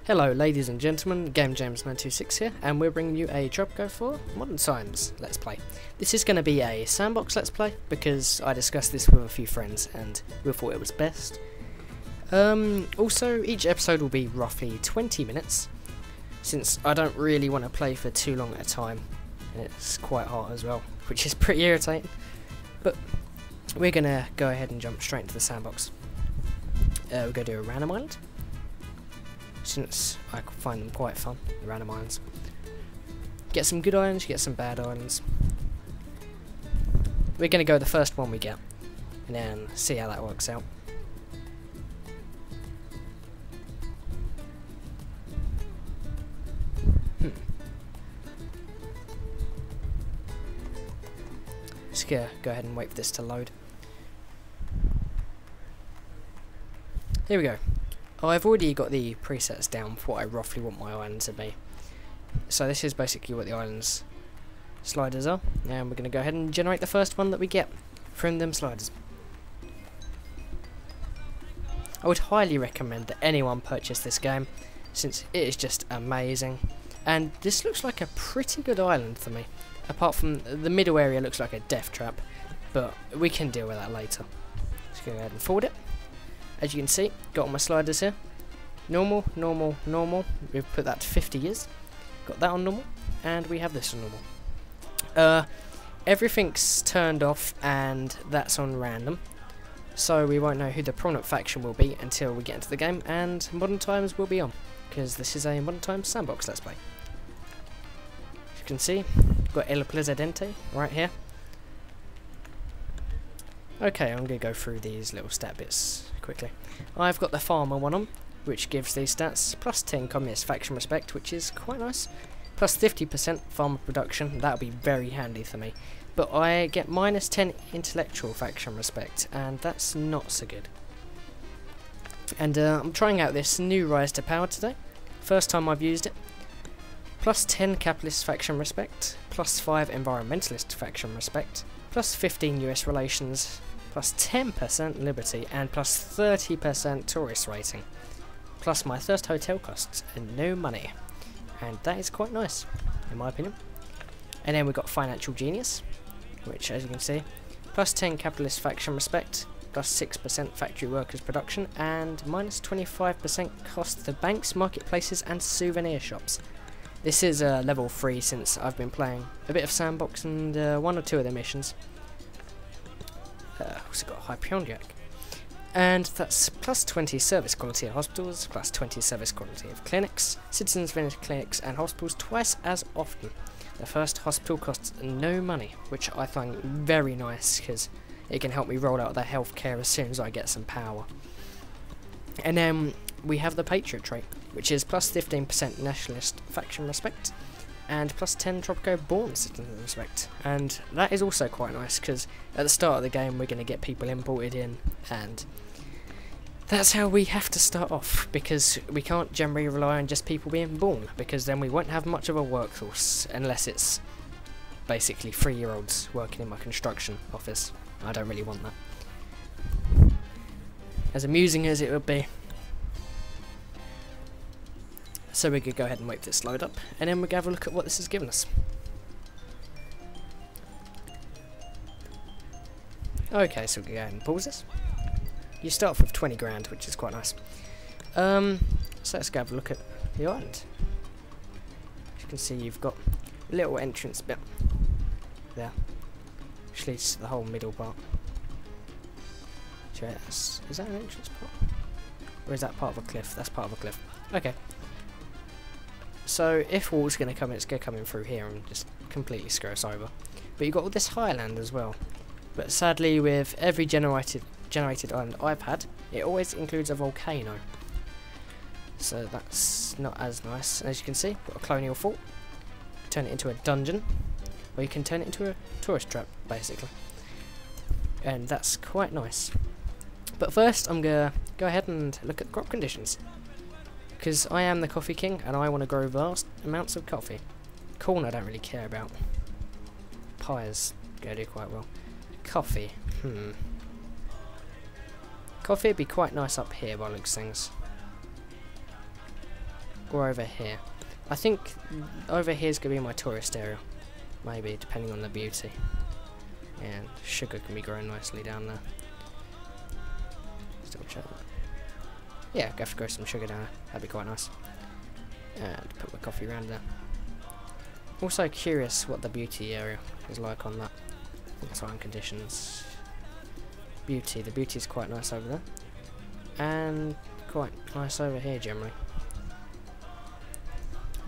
Hello ladies and gentlemen, GameJames926 here, and we're bringing you a Tropico for Modern Times Let's Play. This is going to be a sandbox Let's Play, because I discussed this with a few friends and we thought it was best. Also, each episode will be roughly 20 minutes, since I don't really want to play for too long at a time, and it's quite hard as well, which is pretty irritating. But we're going to go ahead and jump straight into the sandbox. We're going to do a random island, since I find them quite fun, the random islands. Get some good islands, get some bad islands. We're going to go the first one we get, and then see how that works out. Just go ahead and wait for this to load. Here we go. I've already got the presets down for what I roughly want my island to be. So this is basically what the island's sliders are, and we're going to go ahead and generate the first one that we get from them sliders. I would highly recommend that anyone purchase this game, since it is just amazing. And this looks like a pretty good island for me, apart from the middle area looks like a death trap, but we can deal with that later. Let's go ahead and forward it. As you can see, got all my sliders here. Normal, normal, normal. We've put that to 50 years. Got that on normal, and we have this on normal. Everything's turned off, and that's on random. So we won't know who the prominent faction will be until we get into the game, and Modern Times will be on, because this is a Modern Times sandbox Let's Play. As you can see, got El Presidente right here. Okay, I'm going to go through these little stat bits quickly. I've got the farmer one on, which gives these stats plus 10 communist faction respect, which is quite nice. Plus 50% farmer production, that'll be very handy for me. But I get minus 10 intellectual faction respect, and that's not so good. And I'm trying out this new rise to power today. First time I've used it. Plus 10 capitalist faction respect, plus 5 environmentalist faction respect, plus 15 US relations, plus 10% liberty, and plus 30% tourist rating, plus my first hotel costs and no money, and that is quite nice in my opinion. And then we've got financial genius, which as you can see, plus 10 capitalist faction respect, plus 6% factory workers production, and minus 25% cost to banks, marketplaces and souvenir shops. This is level 3 since I've been playing a bit of sandbox and 1 or 2 of the missions. Also got a high pion jack. And that's plus 20 service quality of hospitals, plus 20 service quality of clinics, citizens visit clinics and hospitals twice as often. The first hospital costs no money, which I find very nice because it can help me roll out the healthcare as soon as I get some power. And then we have the Patriot trait, which is plus 15% nationalist faction respect, and plus 10 Tropico born citizen respect, and that is also quite nice because at the start of the game we're going to get people imported in, and that's how we have to start off, because we can't generally rely on just people being born, because then we won't have much of a workforce unless it's basically 3-year-olds working in my construction office. I don't really want that, as amusing as it would be. So we could go ahead and wait for this to load up, and then we can have a look at what this has given us. Okay, so we can go ahead and pause this. You start off with 20 grand, which is quite nice. So let's go have a look at the island. As you can see, you've got a little entrance bit there, which leads to the whole middle part. Is that an entrance part? Or is that part of a cliff? That's part of a cliff. Okay. So if water's going to come in, it's going to come in through here and just completely screw us over. But you've got all this highland as well. But sadly, with every generated island I've had, it always includes a volcano. So that's not as nice. As you can see, got a colonial fort. Turn it into a dungeon, or you can turn it into a tourist trap, basically. And that's quite nice. But first, I'm going to go ahead and look at the crop conditions, because I am the coffee king and I want to grow vast amounts of coffee. Corn I don't really care about. Pies go do quite well. Coffee, Coffee would be quite nice up here by looks things. or over here. I think over here is going to be my tourist area, maybe, depending on the beauty. And sugar can be growing nicely down there. Still check that. Yeah, go have to grow some sugar down there. That'd be quite nice. And put my coffee around there. Also curious what the beauty area is like on that. Time conditions. Beauty. The beauty is quite nice over there. And quite nice over here generally.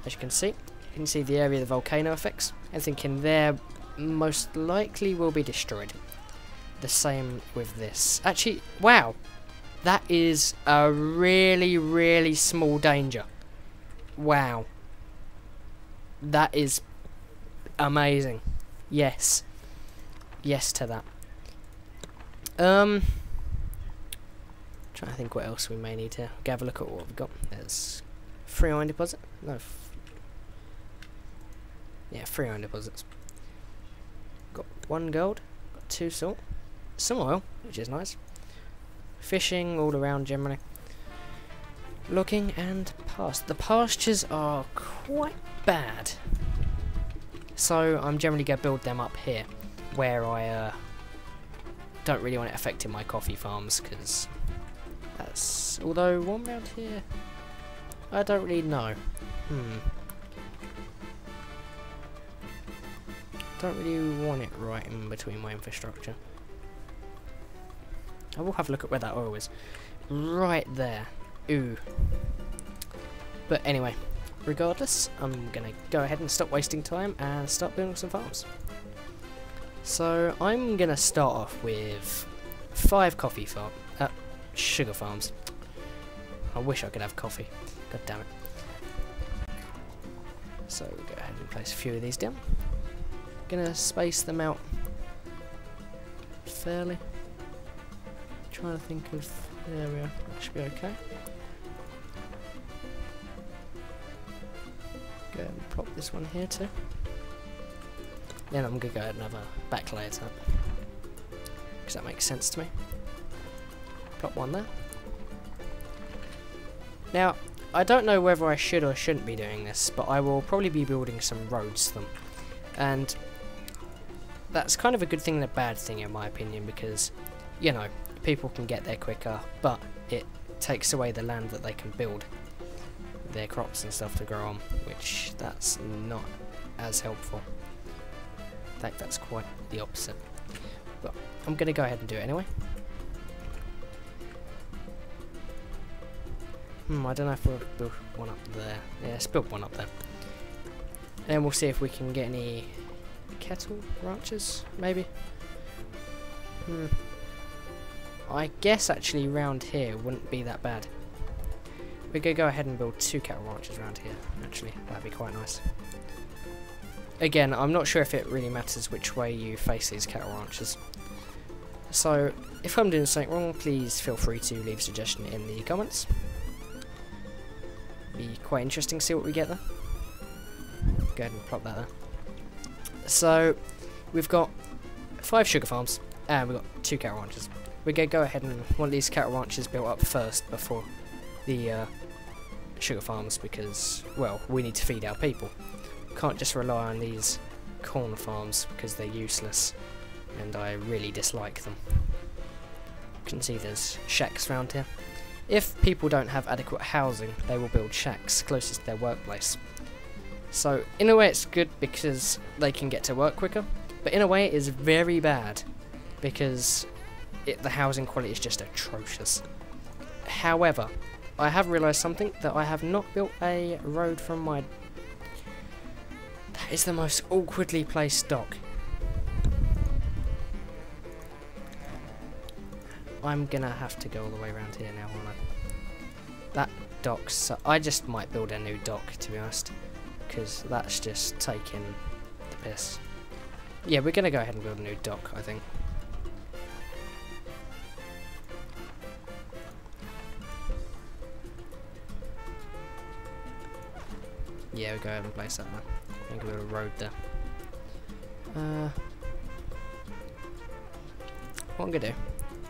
As you can see the area the volcano affects. Anything in there most likely will be destroyed. The same with this. Actually, wow! That is a really, really small danger. Wow. That is amazing. Yes. Yes to that. Trying to think what else we may need to have a look at what we've got. There's 3 iron deposit. No. Yeah, 3 iron deposits. Got 1 gold. Got 2 salt. Some oil, which is nice. Fishing all around generally. Looking and past. The pastures are quite bad. So I'm generally going to build them up here, where I don't really want it affecting my coffee farms, because that's... Although, one round here, I don't really know. Don't really want it right in between my infrastructure. I will have a look at where that oil is. Right there. Ooh. But anyway, regardless, I'm going to go ahead and stop wasting time and start building some farms. So I'm going to start off with 5 sugar farms. I wish I could have coffee. God damn it. So we'll go ahead and place a few of these down. Gonna space them out fairly. Trying to think of... There we are. That should be okay. Go ahead and plop this one here too. Then I'm gonna go ahead and have a backlight to that, because that makes sense to me. Plop one there. Now, I don't know whether I should or shouldn't be doing this, but I will probably be building some roads to them. And that's kind of a good thing and a bad thing in my opinion, because, you know, people can get there quicker, but it takes away the land that they can build their crops and stuff to grow on, which that's not as helpful. In fact, that's quite the opposite. But I'm going to go ahead and do it anyway. I don't know if we'll build one up there. Yeah, let's build one up there. And we'll see if we can get any cattle ranches, maybe. I guess actually round here wouldn't be that bad. We're going to go ahead and build 2 cattle ranches around here, actually. That'd be quite nice. Again, I'm not sure if it really matters which way you face these cattle ranches. So, if I'm doing something wrong, please feel free to leave a suggestion in the comments. Be quite interesting to see what we get there. Go ahead and plop that there. So, we've got 5 sugar farms, and we've got 2 cattle ranches. We're going to go ahead and want these cattle ranches built up first before the sugar farms, because, well, we need to feed our people. Can't just rely on these corn farms because they're useless, and I really dislike them. You can see there's shacks around here. If people don't have adequate housing, they will build shacks closest to their workplace. So, in a way it's good because they can get to work quicker, but in a way it is very bad because the housing quality is just atrocious. However, I have realised something, that I have not built a road from my... That is the most awkwardly placed dock. I'm gonna have to go all the way around here now, aren't I? That dock's... So I just might build a new dock, to be honest, because that's just taking the piss. Yeah, we're gonna go ahead and build a new dock, I think. Yeah, we'll go ahead and place that now. I think we'll build a road there. What I'm gonna do,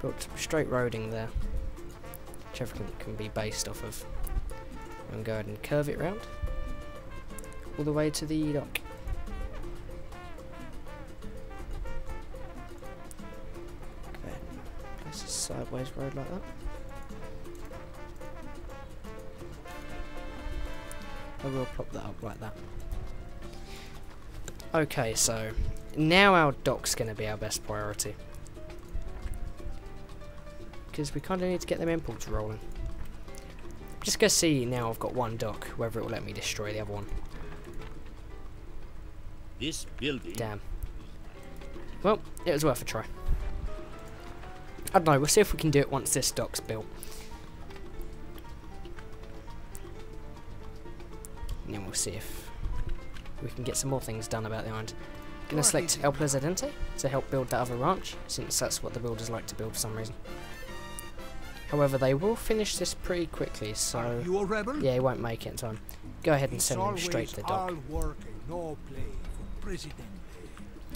build straight roading there, which everything can be based off of. And go ahead and curve it round all the way to the dock. Go ahead and place a sideways road like that. I will plop that up like that. Okay, so now our dock's going to be our best priority. Because we kind of need to get them imports rolling. Just go see now I've got one dock, whether it will let me destroy the other one. This building. Damn. Well, it was worth a try. I don't know, we'll see if we can do it once this dock's built. And then we'll see if we can get some more things done about the island. Gonna select El Presidente to help build that other ranch, since that's what the builders like to build for some reason. However, they will finish this pretty quickly, so you a rebel? yeah, he won't make it in time. Go ahead and send him straight to the dock. All work and no play for Presidente.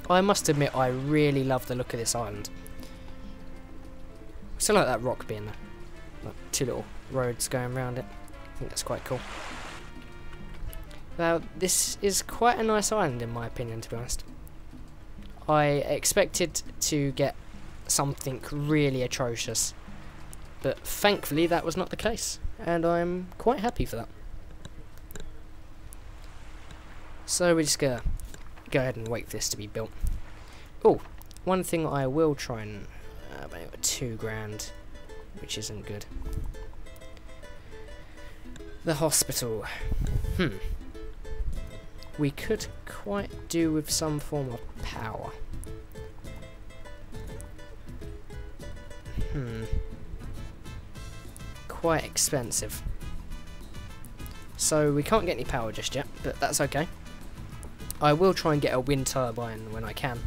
I must admit, I really love the look of this island. I still like that rock being there. Like two little roads going around it. I think that's quite cool. Now, this is quite a nice island in my opinion, to be honest. I expected to get something really atrocious, but thankfully that was not the case, and I'm quite happy for that. So we're just gonna go ahead and wait for this to be built. Oh, one thing I will try and about 2 grand, which isn't good. The hospital. We could quite do with some form of power. Quite expensive. So we can't get any power just yet, but that's okay. I will try and get a wind turbine when I can.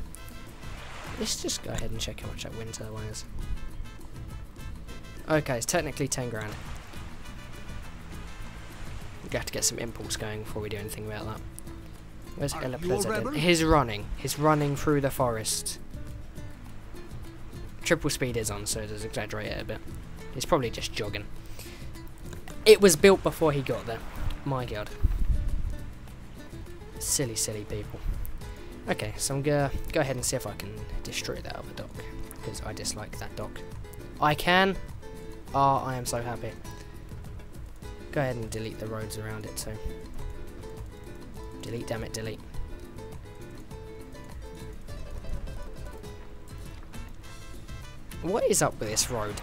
Let's just go ahead and check how much that wind turbine is. Okay, it's technically 10 grand. We have to get some impulse going before we do anything about that. Where's El Presidente? He's running. He's running through the forest. Triple speed is on, so does exaggerate it a bit. He's probably just jogging. It was built before he got there. My god. Silly, silly people. Okay, so I'm gonna go ahead and see if I can destroy that other dock, because I dislike that dock. I can. Ah, I am so happy. Go ahead and delete the roads around it too. Delete, damn it, delete. What is up with this road?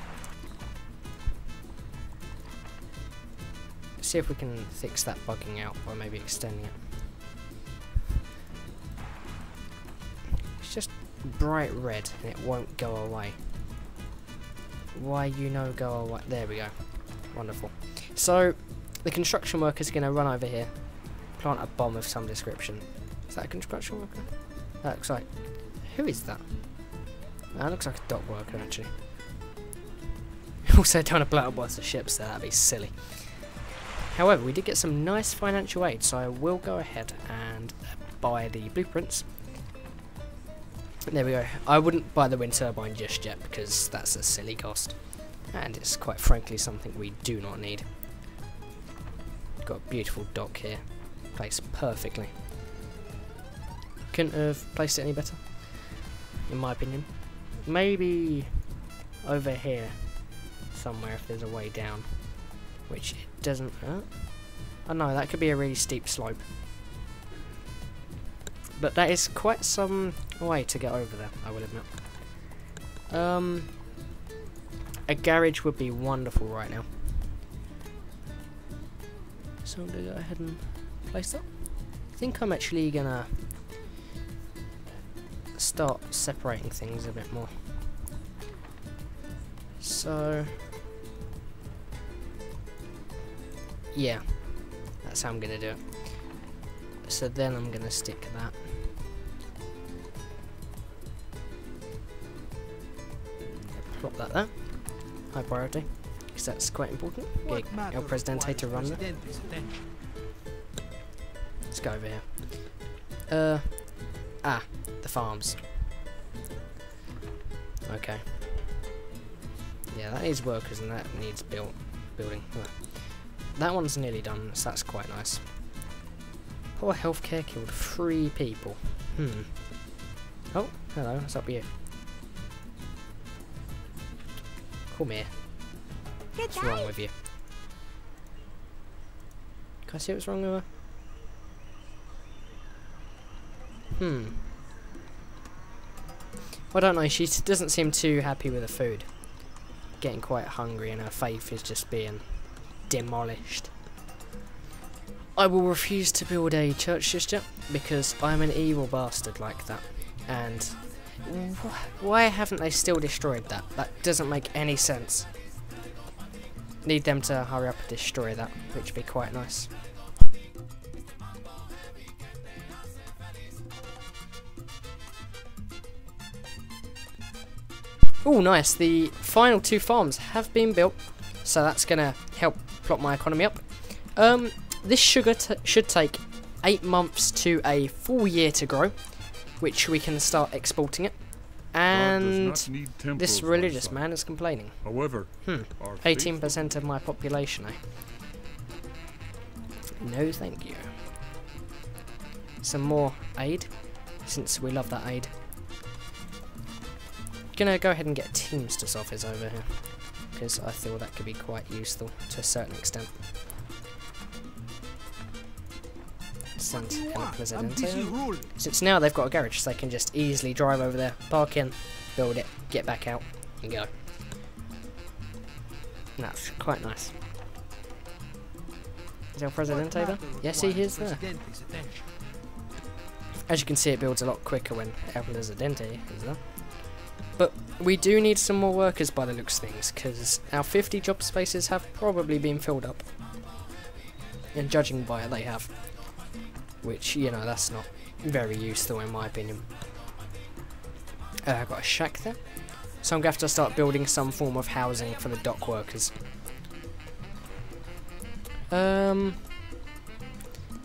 Let's see if we can fix that bugging out by maybe extending it. It's just bright red and it won't go away. Why go away? There we go. Wonderful. So the construction worker's going to run over here, plant a bomb of some description. Is that a construction worker? That looks like... Who is that? That looks like a dock worker, actually. Also, don't want to blow up lots of ships there, that'd be silly. However, we did get some nice financial aid, so I will go ahead and buy the blueprints. There we go. I wouldn't buy the wind turbine just yet, because that's a silly cost. And it's quite frankly something we do not need. Got a beautiful dock here. Placed perfectly. Couldn't have placed it any better, in my opinion. Maybe over here somewhere if there's a way down, which it doesn't. Oh no, that could be a really steep slope, but that is quite some way to get over there, I will admit. A garage would be wonderful right now, so I'm gonna go ahead and place that. I think I'm actually gonna start separating things a bit more. So yeah, that's how I'm gonna do it. So then I'm gonna stick that. Plop that there. High priority, because that's quite important. Get El Presidente to run there. Let's go over here. The farms. Okay. Yeah, that needs workers and that needs building. that one's nearly done, so that's quite nice. Poor healthcare killed 3 people. Oh, hello, what's up with you? Come here. What's wrong with you? Can I see what's wrong with her? I don't know, she doesn't seem too happy with the food. Getting quite hungry and her faith is just being demolished. I will refuse to build a church just yet, because I'm an evil bastard like that. And why haven't they still destroyed that? That doesn't make any sense. Need them to hurry up and destroy that, which would be quite nice. Oh, nice. The final 2 farms have been built, so that's going to help plot my economy up. This sugar should take 8 months to a full year to grow, which we can start exporting it. And this religious man is complaining. However, 18% of my population, eh? No, thank you. Some more aid, since we love that aid. Gonna go ahead and get Teamsters office over here, because I feel that could be quite useful to a certain extent. Send El Presidente. Since now they've got a garage, so they can just easily drive over there, park in, build it, get back out, and go. And that's quite nice. Is El Presidente there? Yes, he is there. As you can see, it builds a lot quicker when El Presidente is there. But we do need some more workers by the looks of things, because our 50 job spaces have probably been filled up. And judging by it, they have. Which, you know, that's not very useful in my opinion. I've got a shack there. So I'm going to have to start building some form of housing for the dock workers. Yeah,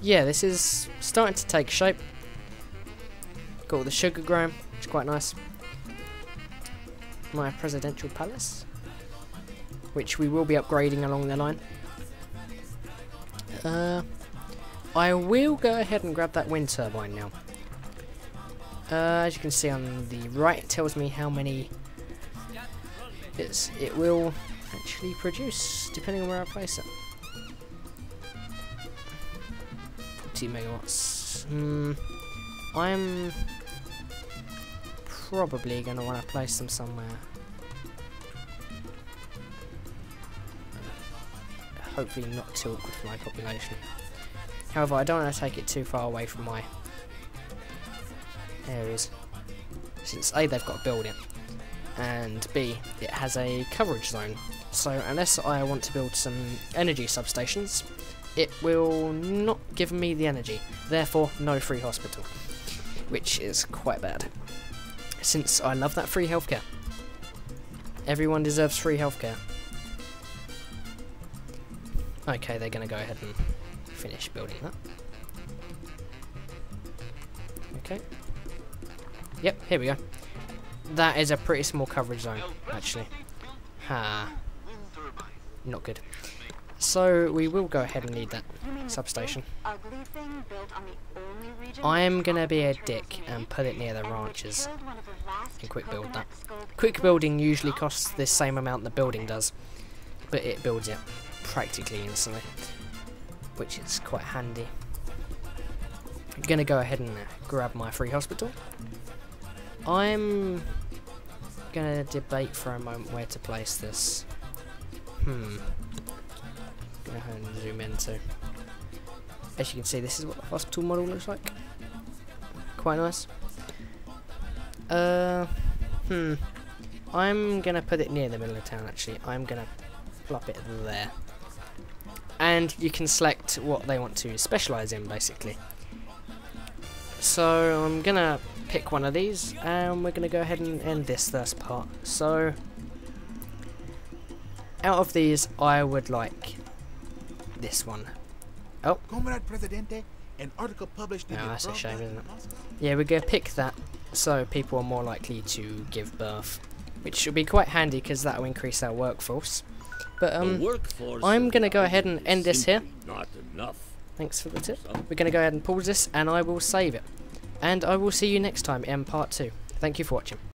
this is starting to take shape. Got all the sugar growing, which is quite nice. My presidential palace, which we will be upgrading along the line. I will go ahead and grab that wind turbine now. As you can see on the right, it tells me how many it will actually produce, depending on where I place it. 2 megawatts. I'm probably going to want to place them somewhere. Hopefully not too awkward for my population. However, I don't want to take it too far away from my areas, since A, they've got to build it, and B, it has a coverage zone. So unless I want to build some energy substations, it will not give me the energy. Therefore, no free hospital, which is quite bad, since I love that free healthcare. Everyone deserves free healthcare. Okay, they're going to go ahead and finish building that. Okay. Yep, here we go. That is a pretty small coverage zone, actually. Not good. So we will go ahead and need that substation. I am going to be a dick and put it near the ranches and quick build that. Quick building usually costs the same amount the building does, but it builds it practically instantly, which is quite handy. I'm going to go ahead and grab my free hospital. I'm going to debate for a moment where to place this. Go ahead and zoom in too. As you can see, this is what the hospital model looks like. Quite nice. I'm going to put it near the middle of town actually. I'm going to plop it there. And you can select what they want to specialise in basically. So I'm going to pick one of these and we're going to go ahead and end this first part. So out of these I would like this one. Oh, Comrade Presidente, an article published in that's a shame, isn't it? Yeah, we're going to pick that so people are more likely to give birth, which should be quite handy because that will increase our workforce. But I'm going to go ahead and end this here. Not enough. Thanks for the tip. We're going to go ahead and pause this, and I will save it. And I will see you next time in part 2. Thank you for watching.